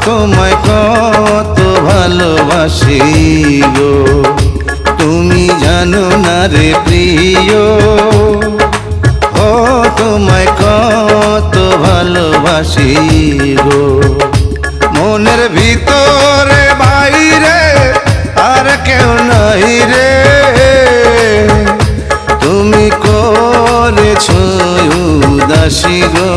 তোমায় কত ভালোবাসি গো, তুমি জানো না রে প্রিয়। ও তোমায় কত ভালোবাসি গো, মনের ভিতরে বাইরে আর কেউ নাই রে। তুমি করেছো উদাসী গো,